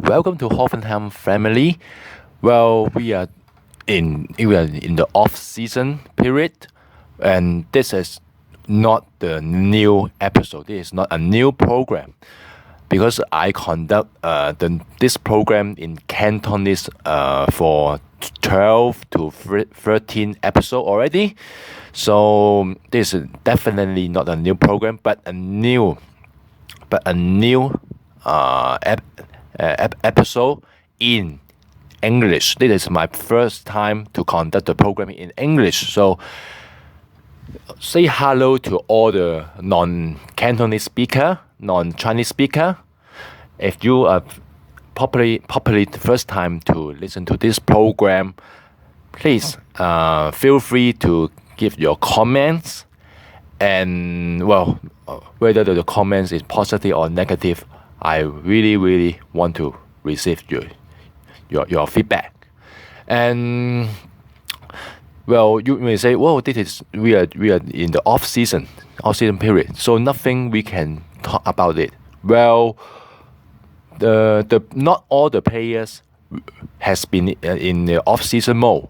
Welcome to Hoffenheim family. We are in the off-season period, and this is not the new episode. This is not a new program because I conduct this program in Cantonese for 12 to 13 episodes already. So this is definitely not a new program, but a new episode in English. This is my first time to conduct the program in English. So say hello to all the non-Cantonese speaker, non-Chinese speaker. If you are probably the first time to listen to this program, please feel free to give your comments. And whether the comments is positive or negative, I really want to receive your feedback. And you may say, we are in the off season period, so nothing we can talk about it. The not all the players has been in the off season mode.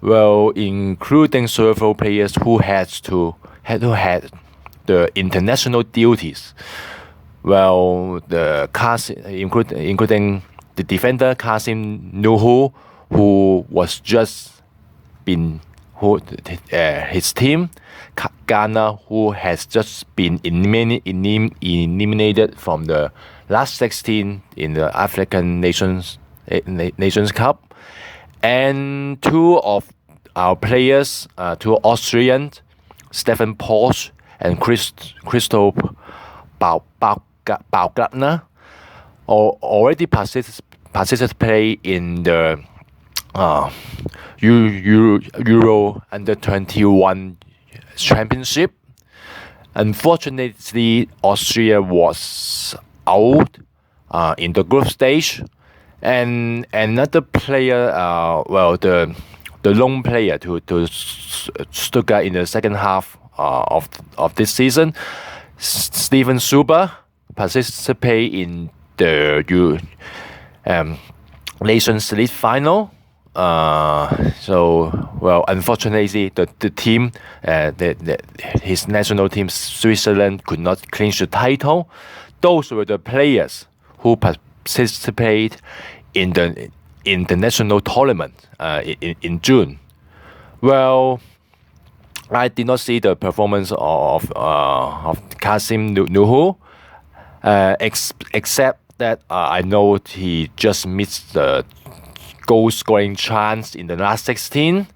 Including several players who had the international duties. Including the defender Kasim Nuhu, who was just his team, Ghana, who has just been eliminated from the last 16 in the African Nations Cup, and two of our players, two Austrians, Stefan Porsche and Christoph Baumgartner, already participate in the Euro Under-21 Championship. Unfortunately, Austria was out in the group stage, and another player, the lone player to Stuttgart in the second half of this season, Steven Suber, participate in the Nations League final. Unfortunately, the team, his national team, Switzerland, could not clinch the title. Those were the players who participate in the international tournament in June. I did not see the performance of Kasim Nuhu, except that I know he just missed the goal scoring chance in the last 16.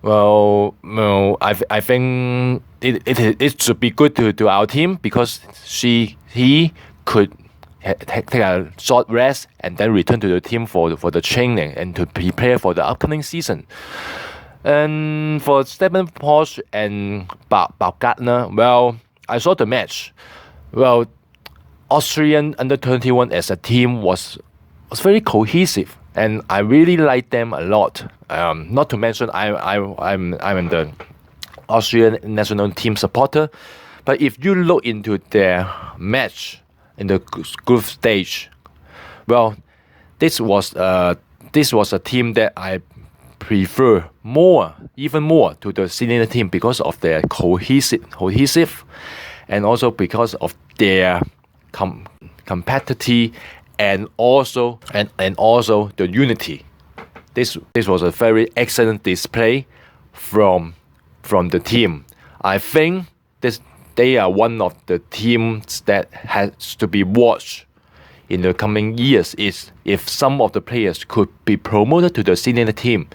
I think it should be good to our team because he could take a short rest and then return to the team for the training and to prepare for the upcoming season. And for Stefan Porsche and Baumgartner, I saw the match. Austrian Under-21 as a team was very cohesive, and I really like them a lot. Not to mention, I'm the Austrian national team supporter. But if you look into their match in the group stage, this was a team that I prefer even more to the senior team because of their cohesive, and also because of their competitive and also the unity. This was a very excellent display from the team. I think they are one of the teams that has to be watched in the coming years. Is if some of the players could be promoted to the senior team,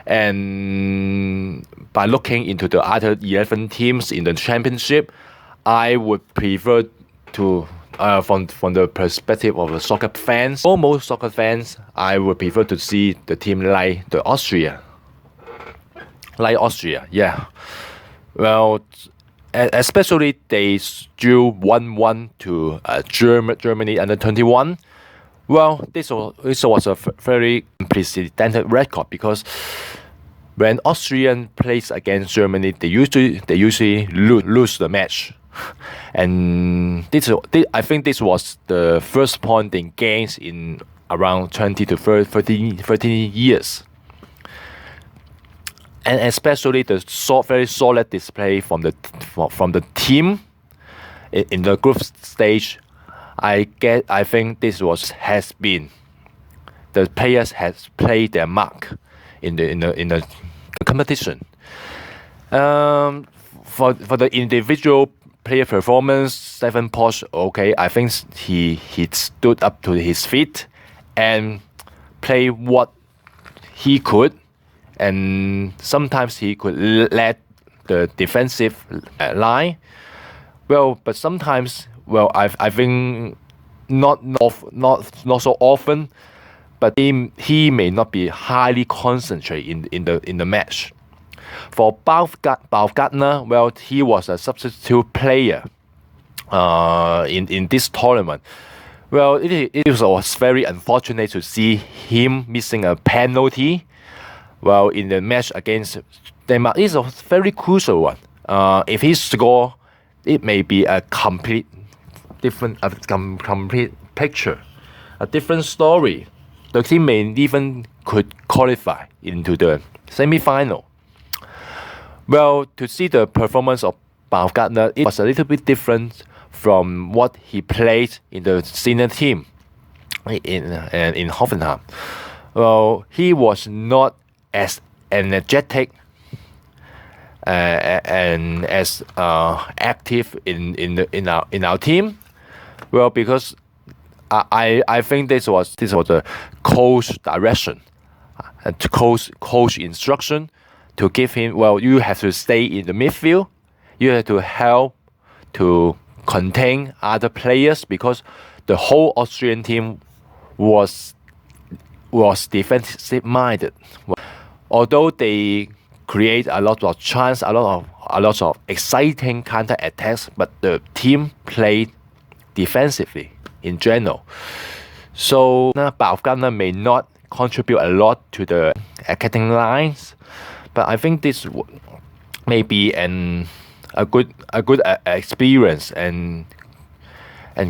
and by looking into the other 11 teams in the championship, I would prefer to, from the perspective of the soccer fans, almost soccer fans, I would prefer to see the team like Austria, yeah. Especially they drew 1-1 to Germany Under-21. This was a very unprecedented record because when Austrian plays against Germany, they usually lose the match. And I think this was the first point they gained in around 20 to 30 years. And especially the very solid display from the team in the group stage, I think this has been the players has played their mark in the competition. For the individual player performance, Stefan Posch, okay, I think he stood up to his feet and play what he could, and sometimes he could let the defensive line. Well, but sometimes, well, I think not so often, but he may not be highly concentrated in the match. For Baumgartner, well, he was a substitute player in this tournament. Well, it was very unfortunate to see him missing a penalty. Well, in the match against Denmark, it's a very crucial one. If he score, it may be a complete picture, a different story. The team may even could qualify into the semi-final. Well, to see the performance of Baumgartner, it was a little bit different from what he played in the senior team in Hoffenheim. Well, he was not as energetic and as active in our team. Well, because I think this was the coach direction, and coach instruction to give him. Well, you have to stay in the midfield. You have to help to contain other players, because the whole Austrian team was defensive minded. Although they create a lot of chance, a lot of exciting counter attacks, but the team played defensively in general. So Baumgartner may not contribute a lot to the attacking lines, but I think this may be a good experience and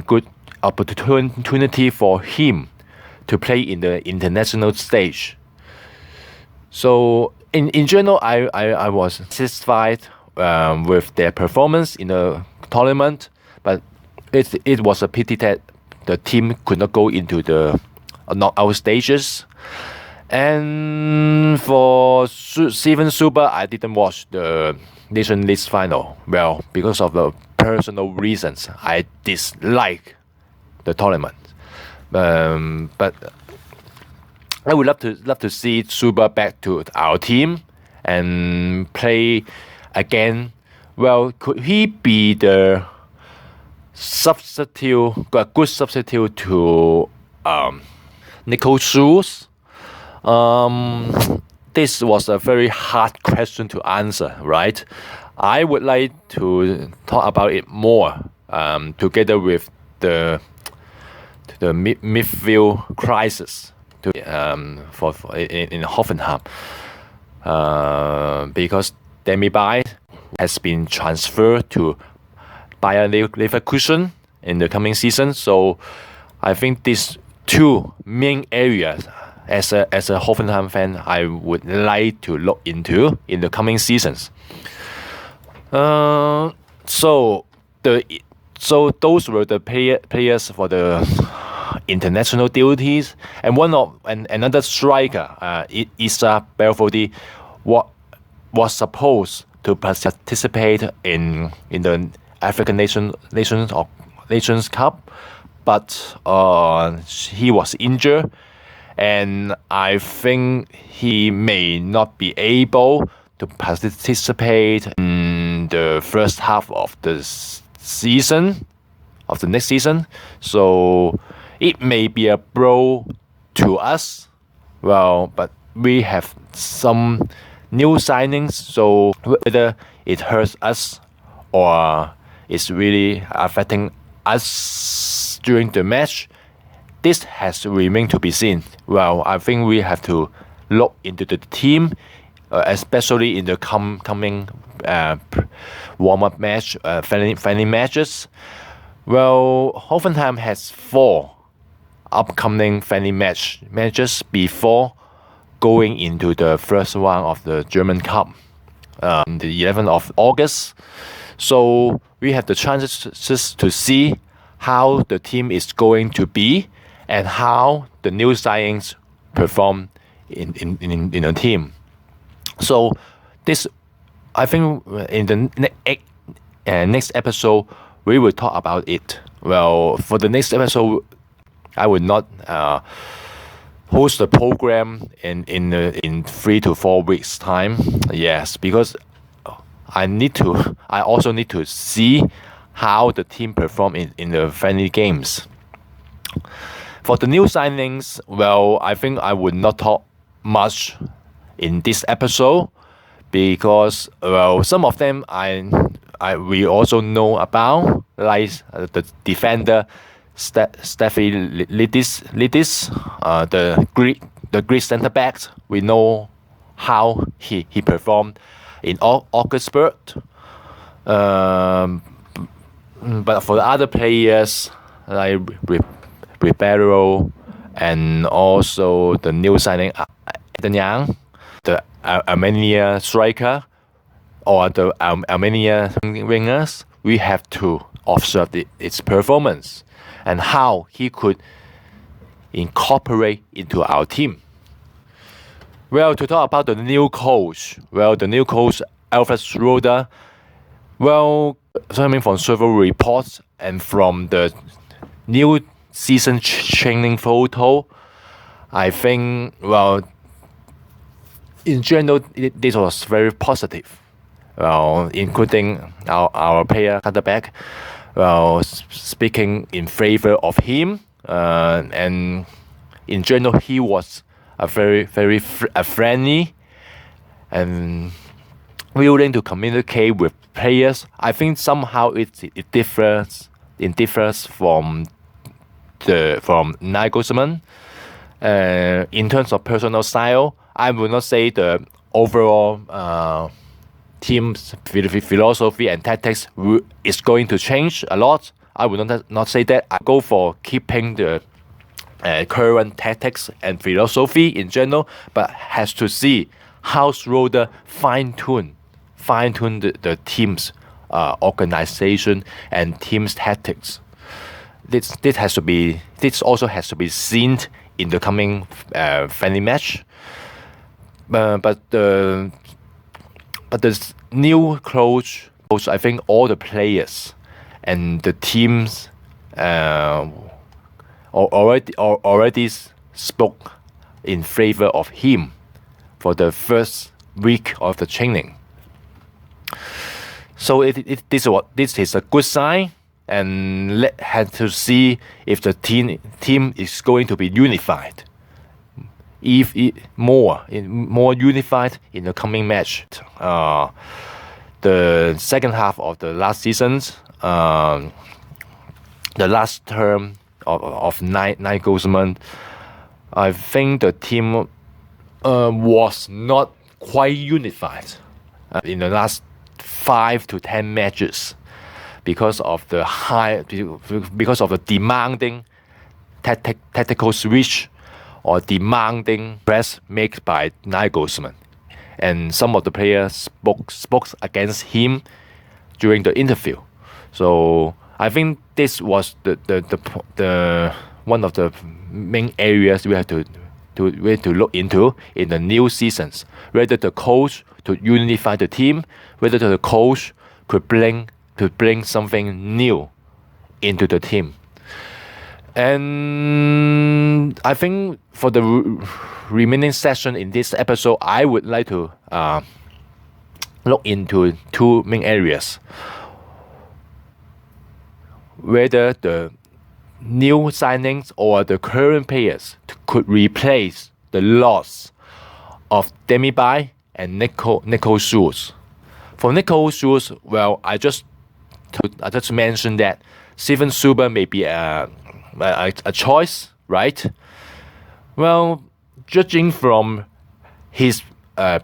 good opportunity for him to play in the international stage. So in general, I was satisfied with their performance in the tournament, but it was a pity that the team could not go into the knockout stages. And for Steven Suber, I didn't watch the Nation League final. Well, because of the personal reasons, I dislike the tournament. But I would love to see Suber back to our team and play again. Well, could he be the a good substitute to Nico Schulz? This was a very hard question to answer, right? I would like to talk about it more together with the midfield crisis in Hoffenheim, because Demi Bay has been transferred to Bayer Leverkusen in the coming season. So I think these two main areas, as a Hoffenheim fan, I would like to look into in the coming seasons. So those were the players for the international duties, and another striker, Issa Belfodil, was supposed to participate in the African Nations Cup, but he was injured, and I think he may not be able to participate in the first half of the season, of the next season. So it may be a blow to us. Well, but we have some new signings, so whether it hurts us or it's really affecting us during the match, this has to remain to be seen. Well, I think we have to look into the team, especially in the coming warm-up match, friendly matches. Well, Hoffenheim has 4 upcoming friendly matches before going into the first round of the German Cup, the 11th of August. So we have the chances to see how the team is going to be and how the new signings perform in the team. So this, I think, in the next episode we will talk about it. Well, for the next episode, I will not host the program in 3 to 4 weeks time. Yes, because I also need to see how the team perform in the friendly games. For the new signings, well, I think I would not talk much in this episode because, well, some of them we also know about, like the defender Steffi Lidis, the Greek centre back. We know how he performed in Augsburg. But for the other players like Ribeiro and also the new signing Yang, the Armenia striker or the Armenia wingers, we have to observe its performance and how he could incorporate into our team. Well, to talk about the new coach, Alfred Schroeder, well, coming from several reports and from the new season training photo, I think, well, in general, this was very positive. Well, including our player quarterback, well, speaking in favor of him, and in general, he was a very friendly and willing to communicate with players. I think somehow it differs from Nagelsmann. In terms of personal style, I will not say the overall team's philosophy and tactics is going to change a lot. I will not say that. I go for keeping the current tactics and philosophy in general, but has to see how Schroeder fine-tune the team's organization and team's tactics. This also has to be seen in the coming friendly match. But the new coach, I think all the players and the teams already spoke in favor of him for the first week of the training. So this is a good sign, and had to see if the team is going to be unified. If more unified in the coming match. The second half of the last season, the last term of Nagelsmann, I think the team was not quite unified in the last 5 to 10 matches because of the demanding tactical switch or demanding press made by Nagelsmann, and some of the players spoke against him during the interview. So I think this was the one of the main areas we have to look into in the new seasons. Whether the coach to unify the team, whether the coach could bring something new into the team. And I think for the remaining session in this episode, I would like to look into two main areas. Whether the new signings or the current players could replace the loss of Demirbay and Nico Schulz. For Nico Schulz, well, I just mentioned that Steven Zuber may be a choice, right? Well, judging from his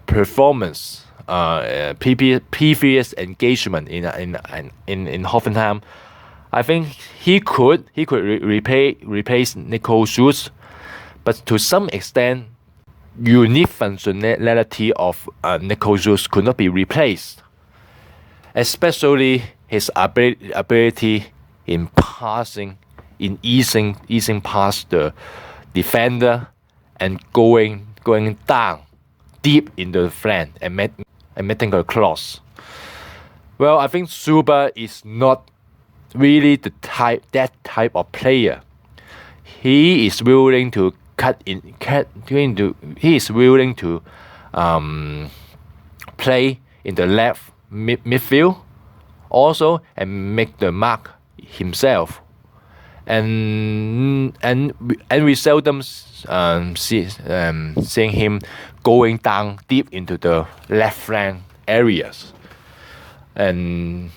performance, previous engagement in Hoffenheim, I think he could replace Nico Schultz, but to some extent, unique functionality of Nico Schultz could not be replaced, especially his ability in passing, in easing past the defender and going down deep in the flank and making a cross. Well, I think Suba is not really that type of player. He is willing to he is willing to play in the left midfield also and make the mark himself. And we seldom seeing him going down deep into the left flank areas. And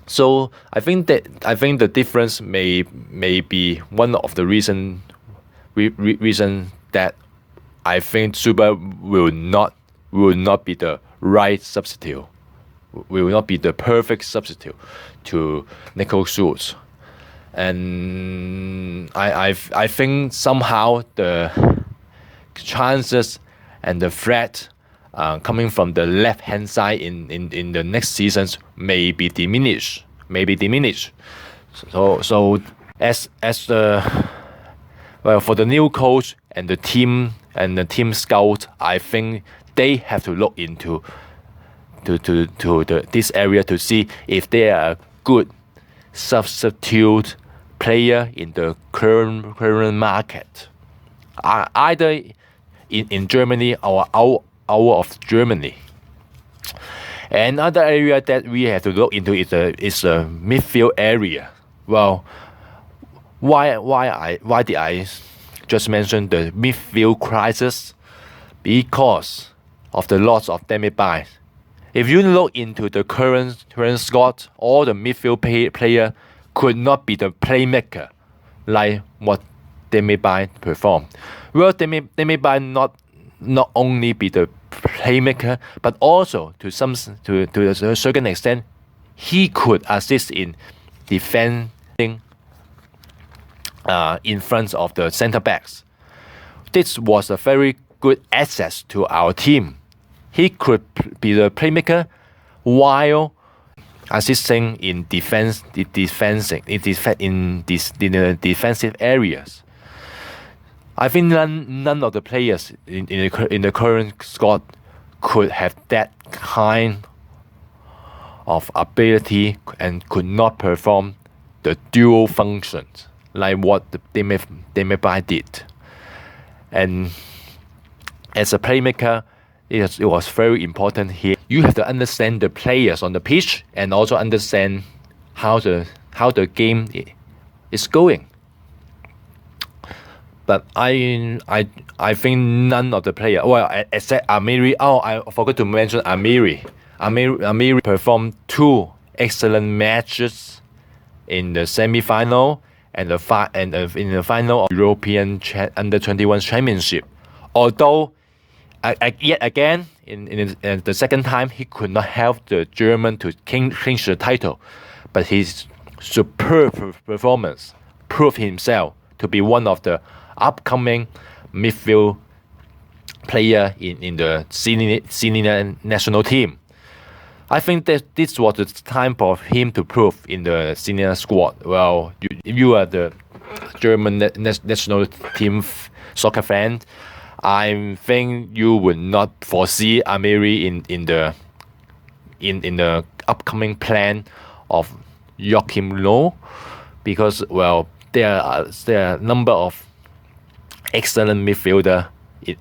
so I think the difference may be one of the reason that I think Suba will not be the right substitute, will not be the perfect substitute to Nico Schultz. And I think somehow the chances and the threat coming from the left hand side in the next seasons may be diminished. So as the for the new coach and the team scout, I think they have to look into this area to see if they are a good substitute player in the current market, either in Germany or out of Germany. Another area that we have to look into is the midfield area. Well, why did I just mention the midfield crisis? Because of the loss of Demi-Bay. If you look into the current squad, all the midfield player could not be the playmaker like what Demi-Bay performed. Well, Demi-Bay not only be the playmaker, but also to a certain extent, he could assist in defending in front of the center backs. This was a very good asset to our team. He could be the playmaker while assisting in the defensive areas. I think none of the players in the current squad could have that kind of ability and could not perform the dual functions like what Demi-Bay did. And as a playmaker, it was very important here. You have to understand the players on the pitch and also understand how the game is going. But I think none of the players, well, except Amiri. Oh, I forgot to mention Amiri. Amiri performed 2 excellent matches in the semi-final and in the final of European Under-21 Championship. Although, yet again, in the second time, he could not help the German to clinch the title. But his superb performance proved himself to be one of the upcoming midfield player in the senior national team. I think that this was the time for him to prove in the senior squad. Well, if you are the German national team soccer fan, I think you would not foresee Amiri in the upcoming plan of Joachim Löw, because well there are a number of excellent midfielder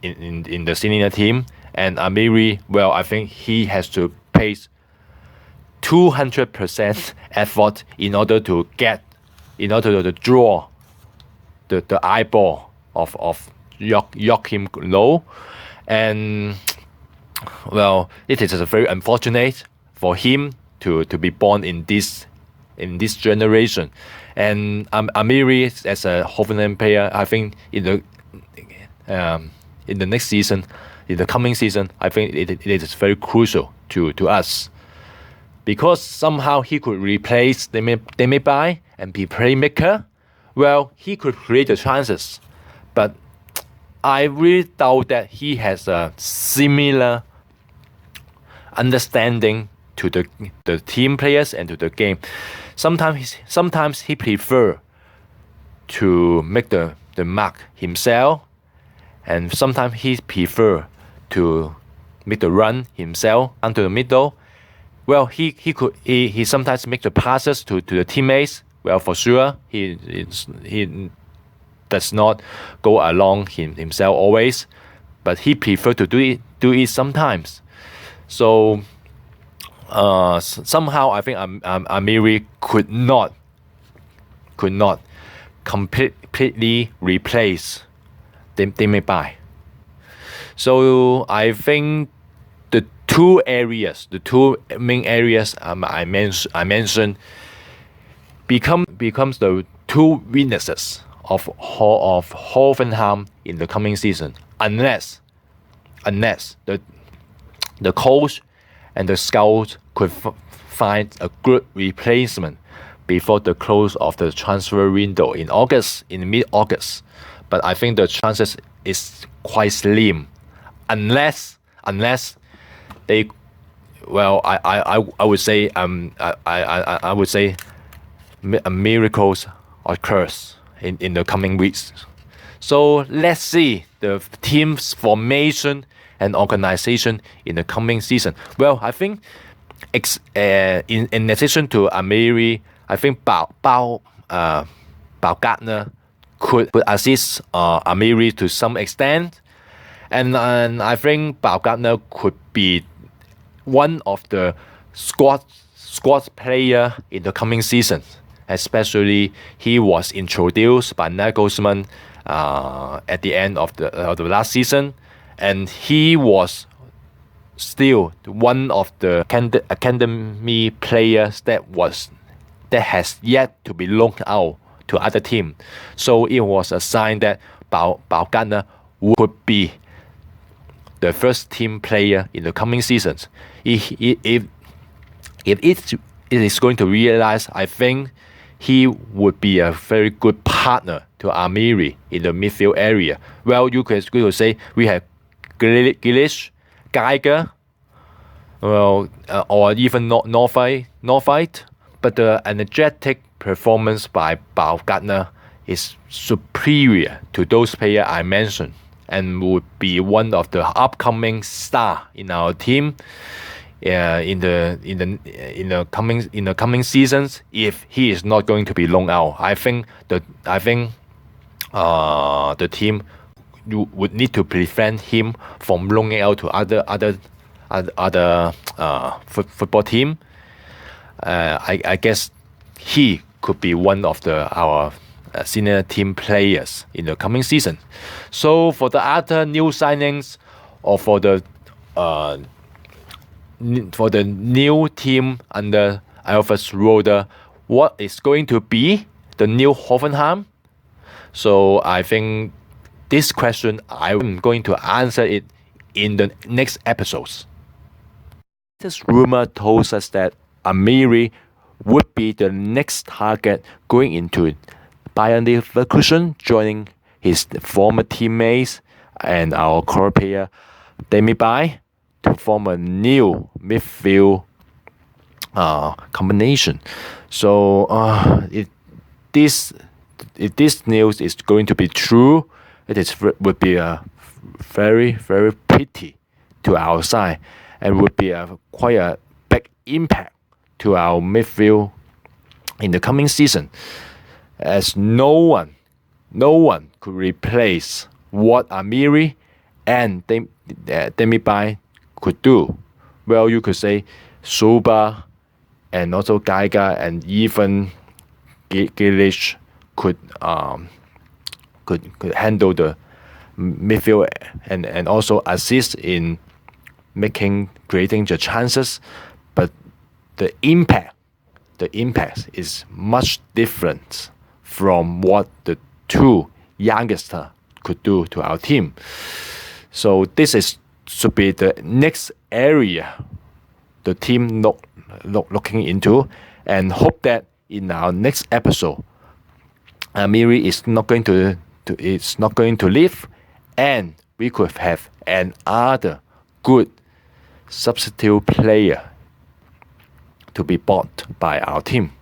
in the senior team, and Amiri, well, I think he has to pay 200% effort in order to draw the eyeball of Joachim Löw. And well, it is very unfortunate for him to be born in this generation. And Amiri, as a Hoffenheim player, I think in the next season, in the coming season, I think it is very crucial to us. because somehow he could replace Demirbay and be playmaker, well, he could create the chances. But I really doubt that he has a similar understanding to the team players and to the game. Sometimes he prefer to make the mark himself, and sometimes he prefer to make the run himself onto the middle. Well, he sometimes make the passes to the teammates. Well, for sure, he does not go along himself always, but he prefer to do it sometimes. So somehow I think Amiri could not completely replace Demirbay. So I think the two main areas I mentioned becomes the two weaknesses of Hoffenheim in the coming season, unless the coach and the scout could find a good replacement before the close of the transfer window in mid-August. But I think the chances is quite slim, unless they, well, I would say I would say miracles occurs in the coming weeks. So let's see the team's formation and organization in the coming season. Well, I think in addition to Amiri, I think Baumgartner could assist Amiri to some extent, and I think Baumgartner could be one of the squad player in the coming season. Especially he was introduced by Nagelsmann at the end of the last season, and he was still one of the academy players that has yet to be loaned out to other team. So it was a sign that Baumgartner would be the first team player in the coming seasons. If it is going to realize, I think he would be a very good partner to Amiri in the midfield area. Well, you could say we have Grealish, Geiger, well, or even Northfight. But the energetic performance by Baumgartner is superior to those players I mentioned, and would be one of the upcoming star in our team in the coming seasons. If he is not going to be loaned out, I think the team would need to prevent him from loaning out to other football team. I guess he could be one of our senior team players in the coming season. So for the other new signings, or for the new team under Alfred Roeder, what is going to be the new Hoffenheim? So I think this question I'm going to answer it in the next episodes. This rumor told us that Amiri would be the next target going into Bayern Leverkusen, joining his former teammates and our core player Demirbay to form a new midfield combination. So if this news is going to be true, would be a very, very pity to our side, and would be quite a big impact to our midfield in the coming season, as no one could replace what Amiri and Demirbay could do. Well, you could say Suba and also Geiger and even Grealish could handle the midfield and also assist in creating the chances, but the impact is much different from what the two youngsters could do to our team. So this should be the next area the team looking into, and hope that in our next episode, Miri is not going to leave, and we could have another good substitute player to be bought by our team.